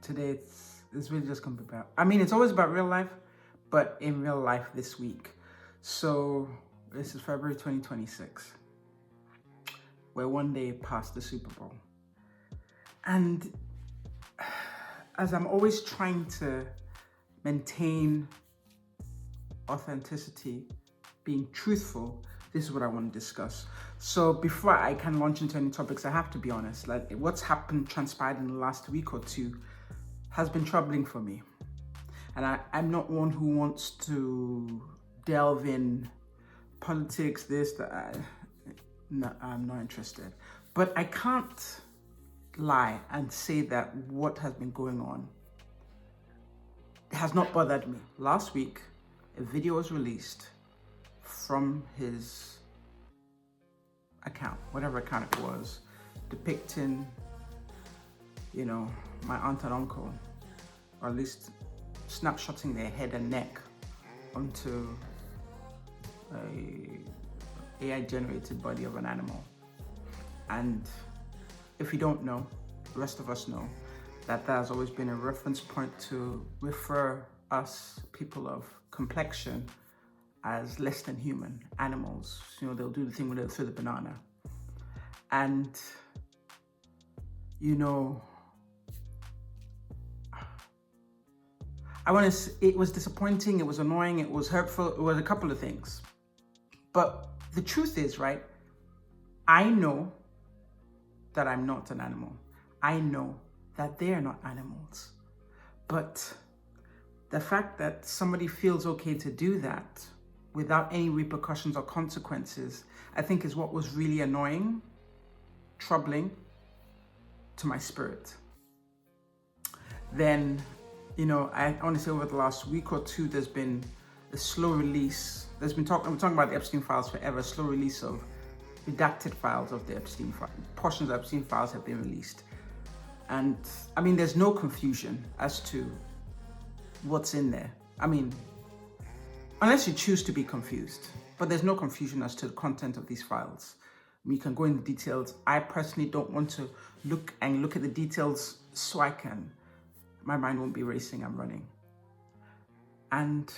today it's really just gonna be about, I mean, it's always about real life, but in real life this week. So this is February 2026. We're one day past the Super Bowl. And as I'm always trying to maintain authenticity, being truthful, this is what I want to discuss. So before I can launch into any topics, I have to be honest. Like, what's transpired in the last week or two has been troubling for me. And I'm not one who wants to delve in politics, this, that. No, I'm not interested. But I can't lie and say that what has been going on has not bothered me. Last week, a video was released from his account, whatever account it was, depicting, my aunt and uncle, or at least snapshotting their head and neck onto a AI-generated body of an animal. And if you don't know, the rest of us know that has always been a reference point to refer us, people of complexion, as less than human animals. They'll do the thing where they'll throw the banana. And, it was disappointing, it was annoying, it was hurtful, it was a couple of things. But the truth is, right, I know that I'm not an animal. I know that they are not animals. But the fact that somebody feels okay to do that without any repercussions or consequences, I think is what was really annoying, troubling to my spirit. Then, I want to say over the last week or two, there's been a slow release. We're talking about the Epstein files forever, slow release of redacted files of the Epstein files. Portions of Epstein files have been released. And I mean, there's no confusion as to what's in there. I mean, unless you choose to be confused, but there's no confusion as to the content of these files. We can go into details. I personally don't want to look at the details so my mind won't be racing, I'm running. And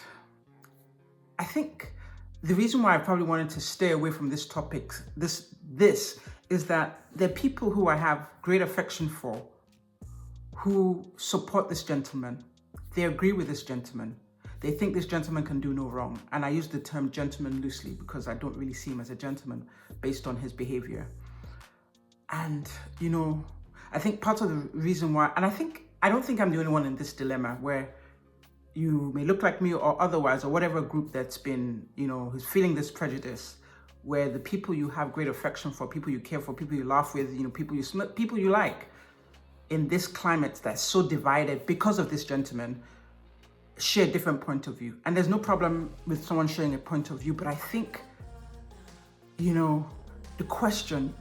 I think the reason why I probably wanted to stay away from this topic, this is that there are people who I have great affection for who support this gentleman. They agree with this gentleman. They think this gentleman can do no wrong. And I use the term gentleman loosely because I don't really see him as a gentleman based on his behavior. And, I think part of the reason why, and I don't think I'm the only one in this dilemma where you may look like me or otherwise, or whatever group that's been, who's feeling this prejudice, where the people you have great affection for, people you care for, people you laugh with, people you like, in this climate that's so divided because of this gentleman, share a different point of view. And there's no problem with someone sharing a point of view, but I think, the question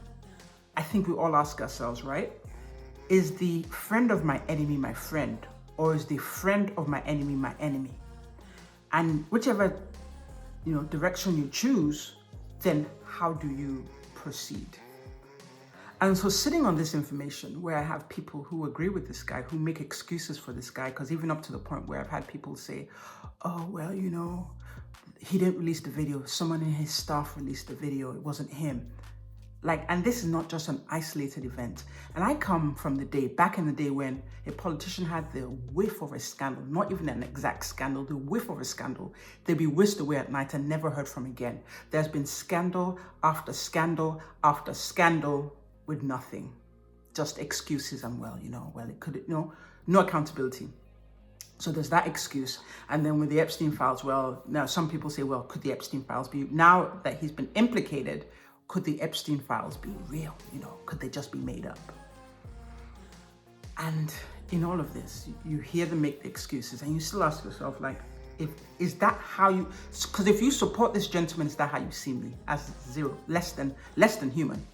I think we all ask ourselves, right? Is the friend of my enemy my friend? Or is the friend of my enemy? And whichever, direction you choose, then how do you proceed? And so sitting on this information where I have people who agree with this guy, who make excuses for this guy, because even up to the point where I've had people say, oh, well, he didn't release the video. Someone in his staff released the video. It wasn't him. And this is not just an isolated event. And I come from back in the day when a politician had the whiff of a scandal, not even an exact scandal, the whiff of a scandal, they'd be whisked away at night and never heard from again. There's been scandal after scandal after scandal with nothing, just excuses and it could, no accountability. So there's that excuse. And then with the Epstein files, well, now some people say, well, could the Epstein files be, now that he's been implicated, could the Epstein files be real? Could they just be made up? And in all of this, you hear them make the excuses and you still ask yourself, is that how you, because if you support this gentleman, is that how you see me? As less than human?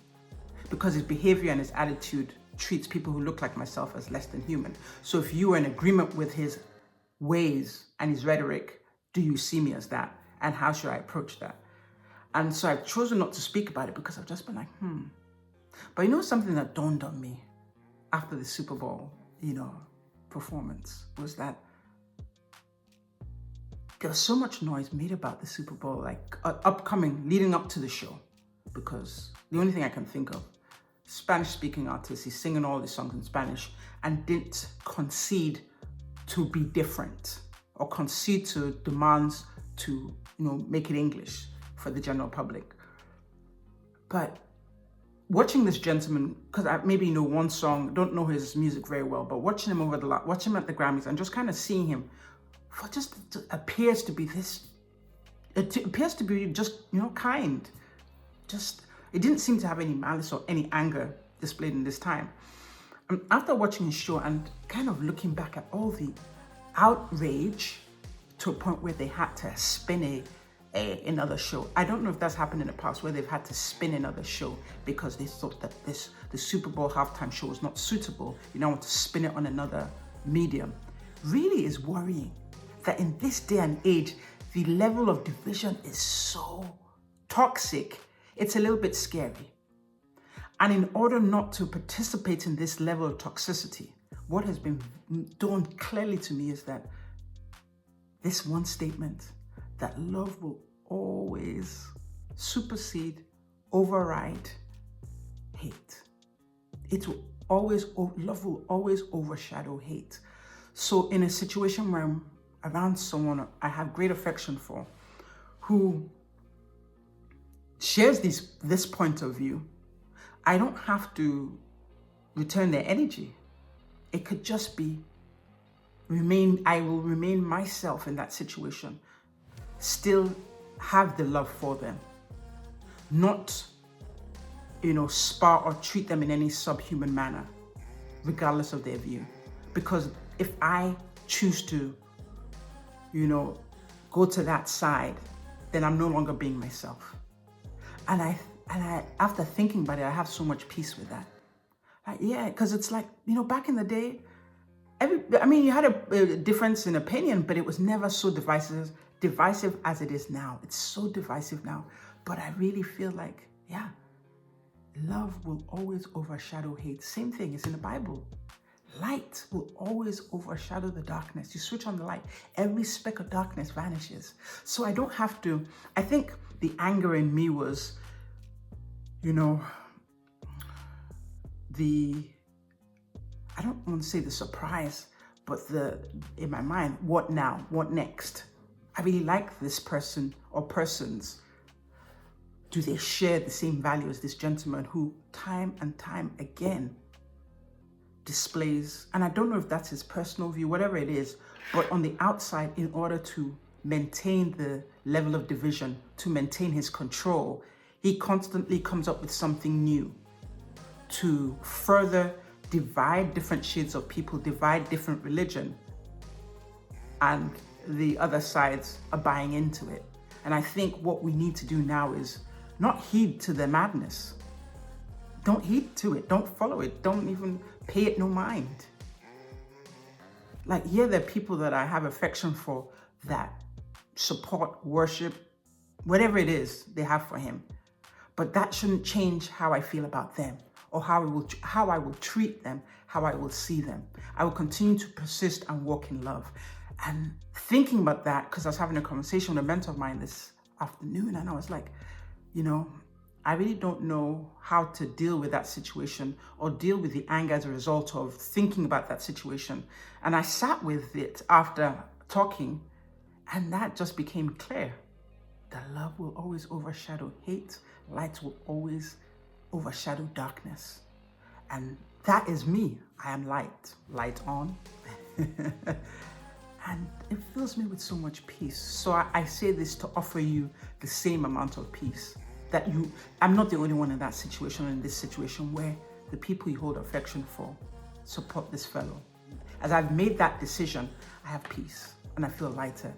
Because his behavior and his attitude treats people who look like myself as less than human. So if you are in agreement with his ways and his rhetoric, do you see me as that? And how should I approach that? And so I've chosen not to speak about it because I've just been like, But something that dawned on me after the Super Bowl, performance was that there was so much noise made about the Super Bowl, like leading up to the show, because the only thing I can think of, Spanish-speaking artist, he's singing all the songs in Spanish and didn't concede to be different or concede to demands to, make it English for the general public. But watching this gentleman, because I maybe know one song, don't know his music very well, but watching him watching him at the Grammys and just kind of seeing him, for just appears to be just, kind. Just, it didn't seem to have any malice or any anger displayed in this time. And after watching his show and kind of looking back at all the outrage to a point where they had to spin another show. I don't know if that's happened in the past where they've had to spin another show because they thought that the Super Bowl halftime show was not suitable. You now want to spin it on another medium. Really is worrying that in this day and age, the level of division is so toxic. It's a little bit scary. And in order not to participate in this level of toxicity, what has been dawned clearly to me is that this one statement, that love will always supersede, override hate. Love will always overshadow hate. So in a situation where I'm around someone I have great affection for, who shares this point of view, I don't have to return their energy. It could just be I will remain myself in that situation, still have the love for them, not, spar or treat them in any subhuman manner, regardless of their view. Because if I choose to, go to that side, then I'm no longer being myself. And I after thinking about it, I have so much peace with that. Because it's like, back in the day, you had a difference in opinion, but it was never so divisive as it is now. It's so divisive now. But I really feel like, love will always overshadow hate. Same thing is in the Bible. Light will always overshadow the darkness. You switch on the light, every speck of darkness vanishes. So I don't have to, I think the anger in me was, I don't want to say the surprise, but in my mind, what now? What next? I really like this person or persons. Do they share the same value as this gentleman who time and time again displays, and I don't know if that's his personal view, whatever it is, but on the outside, in order to maintain the level of division, to maintain his control, he constantly comes up with something new to further divide different shades of people, divide different religion, and the other sides are buying into it. And I think what we need to do now is not heed to the madness. Don't heed to it. Don't follow it. Don't even pay it no mind. There are people that I have affection for that support, worship, whatever it is they have for him. But that shouldn't change how I feel about them or how I will treat them, how I will see them. I will continue to persist and walk in love. And thinking about that, because I was having a conversation with a mentor of mine this afternoon, and I was like, I really don't know how to deal with that situation or deal with the anger as a result of thinking about that situation. And I sat with it after talking, and that just became clear. That love will always overshadow hate. Light will always overshadow darkness. And that is me. I am light. Light on. And it fills me with so much peace. So I say this to offer you the same amount of peace. I'm not the only one in that situation, in this situation where the people you hold affection for support this fellow. As I've made that decision, I have peace and I feel lighter.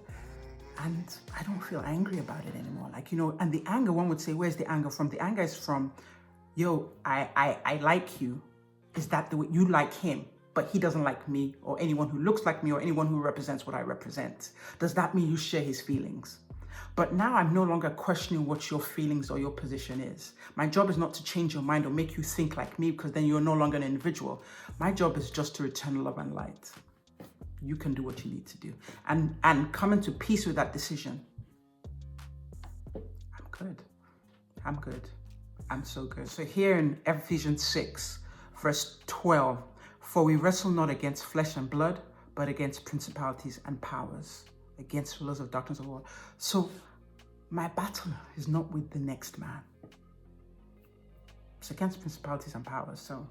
And I don't feel angry about it anymore. And the anger, one would say, where's the anger from? The anger is from, I like you. Is that the way you like him? But he doesn't like me or anyone who looks like me or anyone who represents what I represent. Does that mean you share his feelings? But now I'm no longer questioning what your feelings or your position is. My job is not to change your mind or make you think like me, because then you're no longer an individual. My job is just to return love and light. you can do what you need to do. And coming to peace with that decision. I'm good. I'm good. I'm so good. So here in Ephesians 6, verse 12, for we wrestle not against flesh and blood, but against principalities and powers, against rulers of darkness of the world. So my battle is not with the next man. It's against principalities and powers. So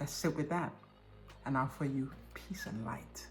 let's sit with that and offer you peace and light.